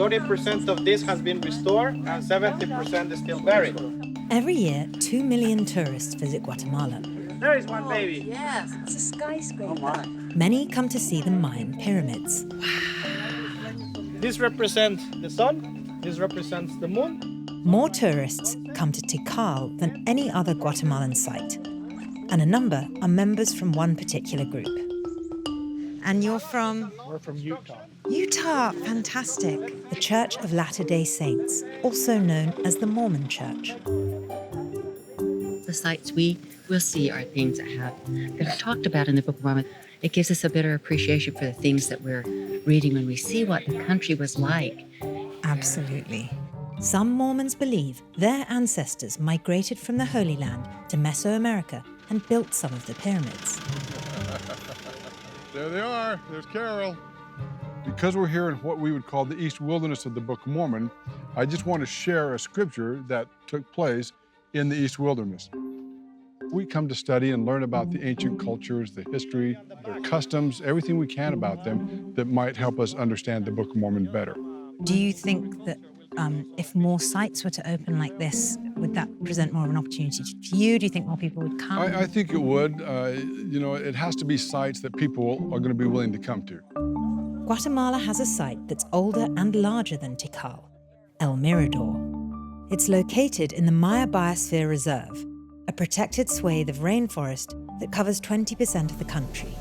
30% of this has been restored and 70% is still buried. Every year, 2 million tourists visit Guatemala. There is one baby. Yes, it's a skyscraper. Oh my. Many come to see the Mayan pyramids. This represents the sun, this represents the moon. More tourists come to Tikal than any other Guatemalan site, and a number are members from one particular group. And you're from? We're from Utah. Utah, fantastic. The Church of Latter-day Saints, also known as the Mormon Church. The sites we will see are things that are talked about in the Book of Mormon. It gives us a better appreciation for the things that we're reading when we see what the country was like. Absolutely. Some Mormons believe their ancestors migrated from the Holy Land to Mesoamerica and built some of the pyramids. There they are. There's Carol. Because we're here in what we would call the East Wilderness of the Book of Mormon, I just want to share a scripture that took place in the East Wilderness. We come to study and learn about the ancient cultures, the history, their customs, everything we can about them that might help us understand the Book of Mormon better. Do you think that if more sites were to open like this, would that present more of an opportunity for you? Do you think more people would come? I think it would. It has to be sites that people are going to be willing to come to. Guatemala has a site that's older and larger than Tikal, El Mirador. It's located in the Maya Biosphere Reserve, a protected swathe of rainforest that covers 20% of the country.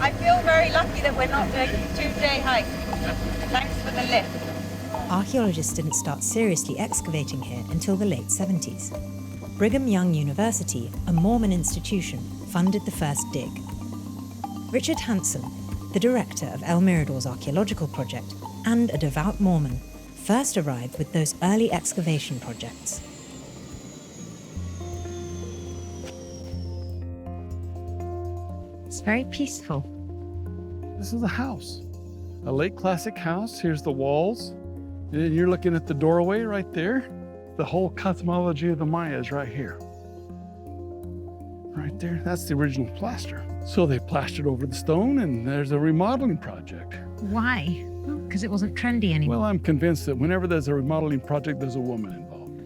I feel very lucky that we're not doing a 2-day hike. Thanks for the lift. Archaeologists didn't start seriously excavating here until the late 70s. Brigham Young University, a Mormon institution, funded the first dig. Richard Hansen, the director of El Mirador's archaeological project and a devout Mormon, first arrived with those early excavation projects. It's very peaceful. This is a house, a late classic house. Here's the walls. And you're looking at the doorway right there. The whole cosmology of the Maya is right here. Right there, that's the original plaster. So they plastered over the stone and there's a remodeling project. Why? Because it wasn't trendy anymore. Well, I'm convinced that whenever there's a remodeling project, there's a woman involved.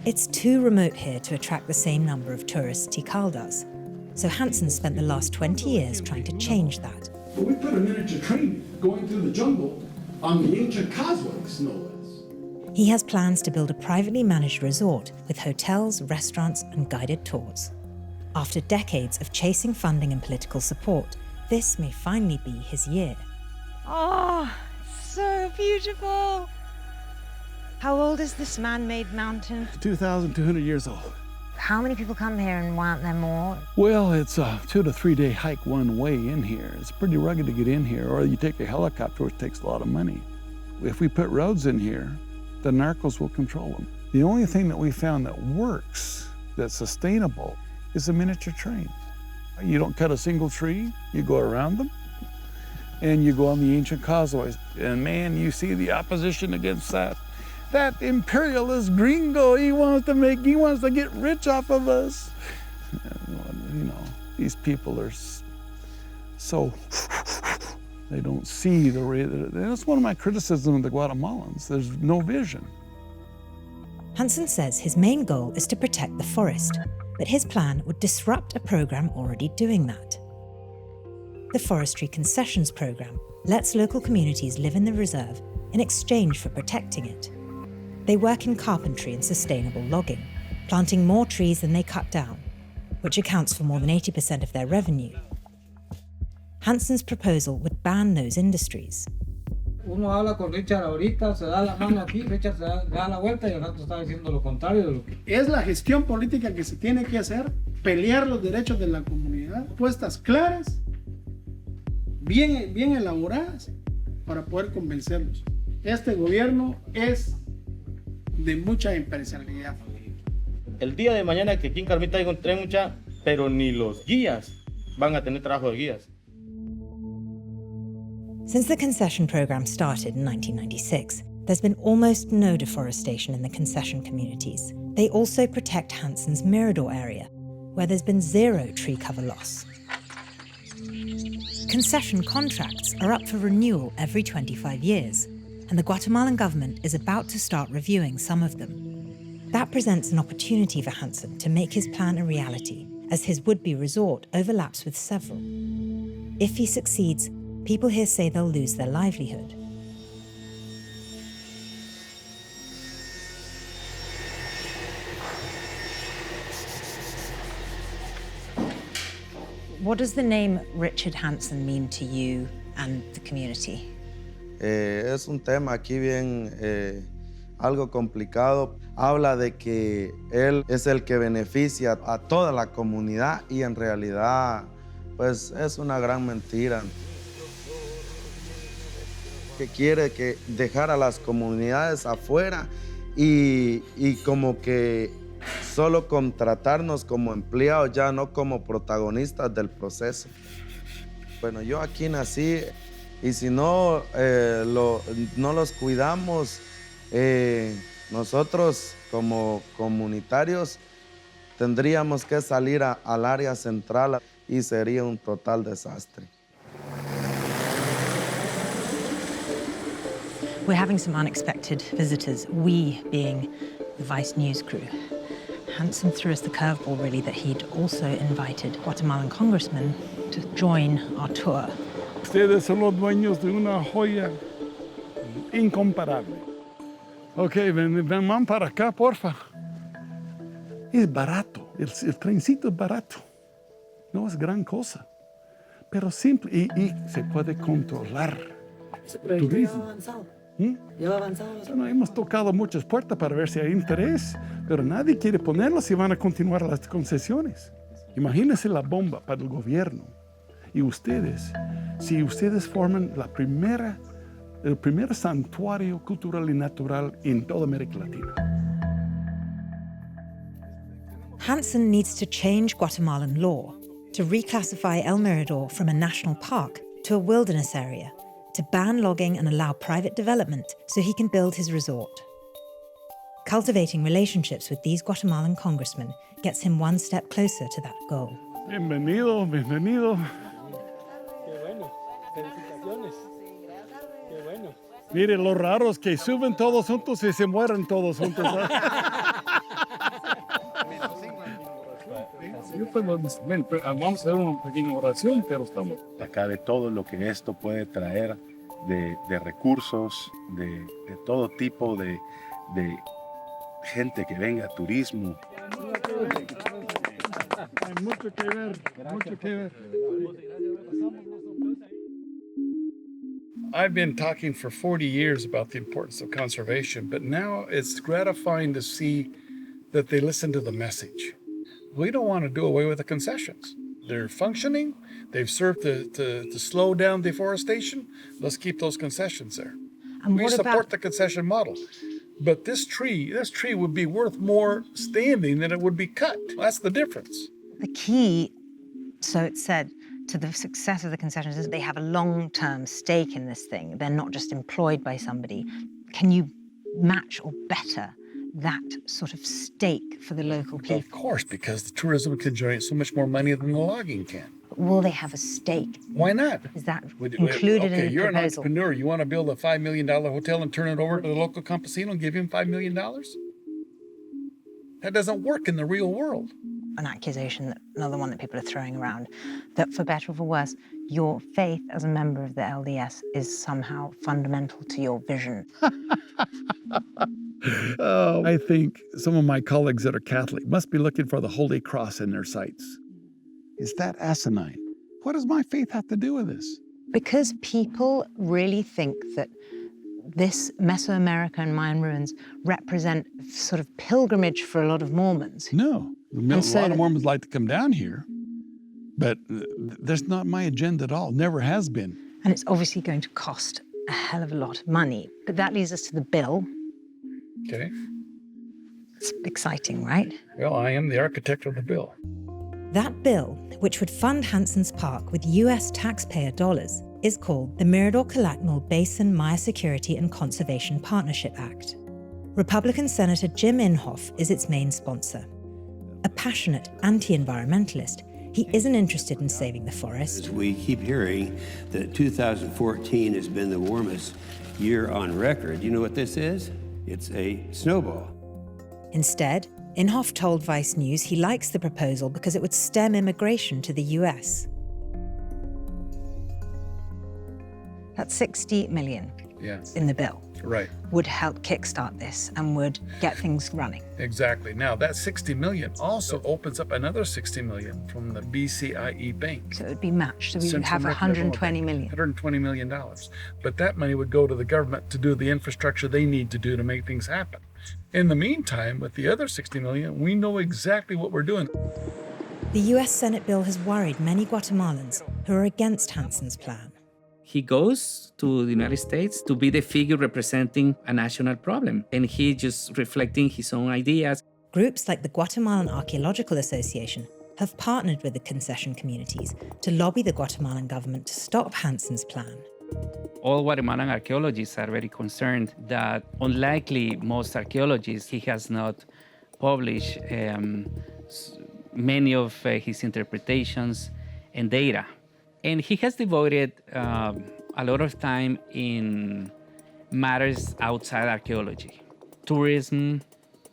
It's too remote here to attract the same number of tourists Tikal does. So Hansen spent the last 20 years trying to change that. But we put a miniature train going through the jungle on the ancient causeways, no less. He has plans to build a privately managed resort with hotels, restaurants, and guided tours. After decades of chasing funding and political support, this may finally be his year. Oh, so beautiful. How old is this man-made mountain? 2,200 years old. How many people come here and why aren't there more? Well, it's a 2 to 3 day hike one way in here. It's pretty rugged to get in here, or you take a helicopter, which takes a lot of money. If we put roads in here, the narcos will control them. The only thing that we found that works, that's sustainable, is a miniature train. You don't cut a single tree, you go around them, and you go on the ancient causeways. And man, you see the opposition against that. That imperialist gringo, he wants to get rich off of us. You know, these people are so, they don't see the way that, that's one of my criticisms of the Guatemalans. There's no vision. Hansen says his main goal is to protect the forest, but his plan would disrupt a program already doing that. The Forestry Concessions Program lets local communities live in the reserve in exchange for protecting it. They work in carpentry and sustainable logging, planting more trees than they cut down, which accounts for more than 80% of their revenue. Hansen's proposal would ban those industries. Uno habla con Richard ahorita, se da la mano aquí, Richard se da la vuelta y el rato está diciendo lo contrario de lo que... Es la gestión política que se tiene que hacer, pelear los derechos de la comunidad, puestas claras, bien elaboradas, para poder convencerlos. Este gobierno es de mucha imparcialidad. El día de mañana que aquí en Carmita hay un tren mucha, pero ni los guías van a tener trabajo de guías. Since the concession program started in 1996, there's been almost no deforestation in the concession communities. They also protect Hansen's Mirador area, where there's been zero tree cover loss. Concession contracts are up for renewal every 25 years, and the Guatemalan government is about to start reviewing some of them. That presents an opportunity for Hansen to make his plan a reality, as his would-be resort overlaps with several. If he succeeds, people here say they'll lose their livelihood. What does the name Richard Hansen mean to you and the community? Es un tema aquí bien algo complicado. Habla de que él es el que beneficia a toda la comunidad y en realidad pues es una gran mentira. Que quiere que dejar a las comunidades afuera y como que solo contratarnos como empleados, ya no como protagonistas del proceso. Bueno, yo aquí nací y si no, no los cuidamos, nosotros como comunitarios tendríamos que salir al área central y sería un total desastre. We're having some unexpected visitors, we being the Vice News crew. Hansen threw us the curveball, really, that he'd also invited Guatemalan congressmen to join our tour. Ustedes son los dueños de una joya incomparable. Ok, ven para acá, porfa. Es barato, el trencito es barato. No es gran cosa, pero simple y se puede controlar. Turismo. Lleva avanzado. Bueno, hemos tocado muchas puertas para ver si hay interés, pero nadie quiere ponerlo si van a continuar las concesiones. Imagínense la bomba para el gobierno. Y ustedes, si ustedes forman el primer santuario cultural y natural en toda América Latina. Hansen needs to change Guatemalan law to reclassify El Mirador from a national park to a wilderness area, to ban logging and allow private development so he can build his resort. Cultivating relationships with these Guatemalan congressmen gets him one step closer to that goal. Bienvenido, bienvenido. Qué bueno. Felicitaciones. Qué bueno. Mire, lo raro es que suben todos juntos y se mueren todos juntos. Vamos a hacer una pequeña oración, pero estamos acá de todo lo que esto puede traer de recursos, de todo tipo de gente que venga, turismo. Hay mucho que ver, mucho que ver. I've been talking for 40 years about the importance of conservation, but now it's gratifying to see that they listen to the message. We don't want to do away with the concessions. They're functioning. They've served to slow down deforestation. Let's keep those concessions there. And We what support about the concession model. But this tree would be worth more standing than it would be cut. That's the difference. The key, so it's said, to the success of the concessions is they have a long-term stake in this thing. They're not just employed by somebody. Can you match or better that sort of stake for the local people? Of course, because the tourism can generate so much more money than the logging can. Will they have a stake? Why not? Is that included in the you're proposal? an entrepreneur. You want to build a $5 million hotel and turn it over to the local campesino and give him $5 million? That doesn't work in the real world. An accusation, another one that people are throwing around, that for better or for worse, your faith as a member of the LDS is somehow fundamental to your vision. I think some of my colleagues that are Catholic must be looking for the Holy Cross in their sites. Is that asinine? What does my faith have to do with this? Because people really think that this Mesoamerica and Mayan ruins represent sort of pilgrimage for a lot of Mormons. No. A lot so of Mormons like to come down here, but that's not my agenda at all. Never has been. And it's obviously going to cost a hell of a lot of money. But that leads us to the bill. Okay. It's exciting, right? Well, I am the architect of the bill. That bill, which would fund Hansen's park with US taxpayer dollars, is called the Mirador Calakmul Basin Maya Security and Conservation Partnership Act. Republican Senator Jim Inhofe is its main sponsor. a passionate anti-environmentalist, he isn't interested in saving the forest. We keep hearing that 2014 has been the warmest year on record. You know what this is? It's a snowball. Instead, Inhofe told Vice News he likes the proposal because it would stem immigration to the US. That's 60 million in the bill. Right. Would help kickstart this and would get things running. Exactly. Now, that 60 million also opens up another 60 million from the BCIE bank. So it would be matched. So we would have 120 million. $120 million. But that money would go to the government to do the infrastructure they need to do to make things happen. In the meantime, with the other 60 million, we know exactly what we're doing. The US Senate bill has worried many Guatemalans who are against Hansen's plan. He goes to the United States to be the figure representing a national problem, and he just reflecting his own ideas. Groups like the Guatemalan Archaeological Association have partnered with the concession communities to lobby the Guatemalan government to stop Hansen's plan. All Guatemalan archaeologists are very concerned that, unlikely most archaeologists, he has not published many of his interpretations and data. And he has devoted a lot of time in matters outside archaeology: tourism,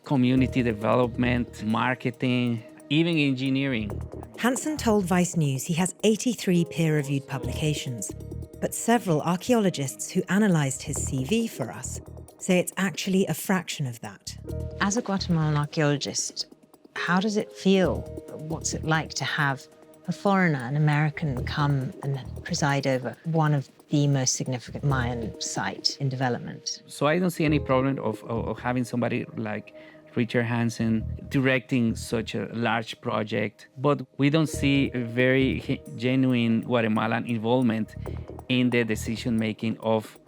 community development, marketing, even engineering. Hansen told Vice News he has 83 peer-reviewed publications, but several archaeologists who analysed his CV for us say it's actually a fraction of that. As a Guatemalan archaeologist, how does it feel? What's it like to have a foreigner, an American, come and preside over one of the most significant Mayan site in development? So I don't see any problem of having somebody like Richard Hansen directing such a large project, but we don't see a very genuine Guatemalan involvement in the decision-making of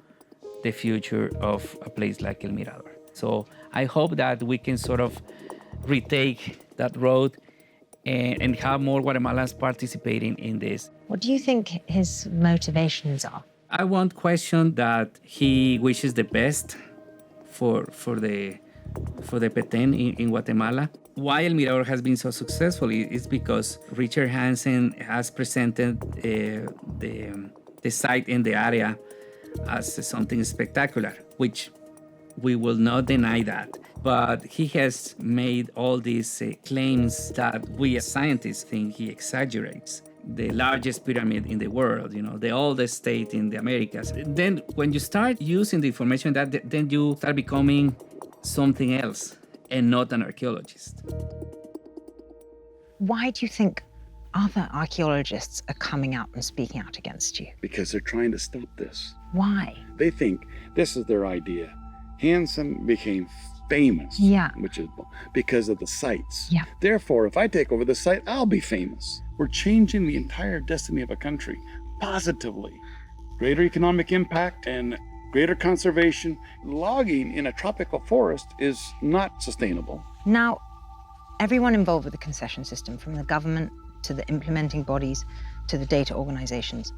the future of a place like El Mirador. So I hope that we can sort of retake that road and have more Guatemalans participating in this. What do you think his motivations are? I won't question that he wishes the best for the Petén in Guatemala. Why El Mirador has been so successful is because Richard Hansen has presented the site in the area as something spectacular, which we will not deny that. But he has made all these claims that we as scientists think he exaggerates. The largest pyramid in the world, the oldest state in the Americas. Then when you start using the information then you start becoming something else and not an archaeologist. Why do you think other archaeologists are coming out and speaking out against you? Because they're trying to stop this. Why? They think this is their idea. Hansen became famous, which is because of the sites. Yeah. Therefore, if I take over the site, I'll be famous. We're changing the entire destiny of a country positively. Greater economic impact and greater conservation. Logging in a tropical forest is not sustainable. Now, everyone involved with the concession system, from the government to the implementing bodies to the data organizations,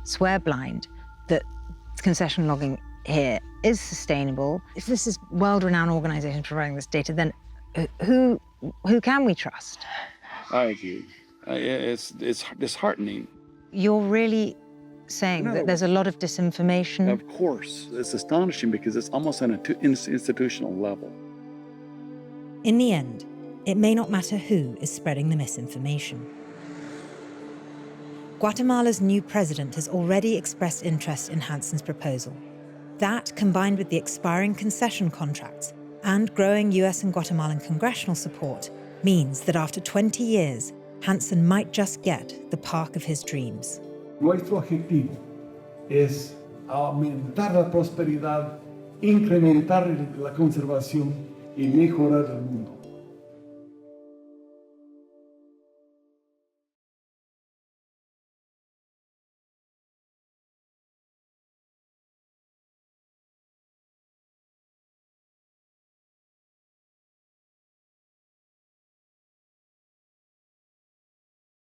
swear blind that concession logging here is sustainable. If this is world-renowned organizations providing this data, then who can we trust? I agree. It's disheartening. You're really saying that there's a lot of disinformation? Of course. It's astonishing because it's almost on an institutional level. In the end, it may not matter who is spreading the misinformation. Guatemala's new president has already expressed interest in Hansen's proposal. That, combined with the expiring concession contracts and growing US and Guatemalan congressional support, means that after 20 years, Hansen might just get the park of his dreams. Nuestro objetivo es aumentar la prosperidad, incrementar la conservación y mejorar el mundo.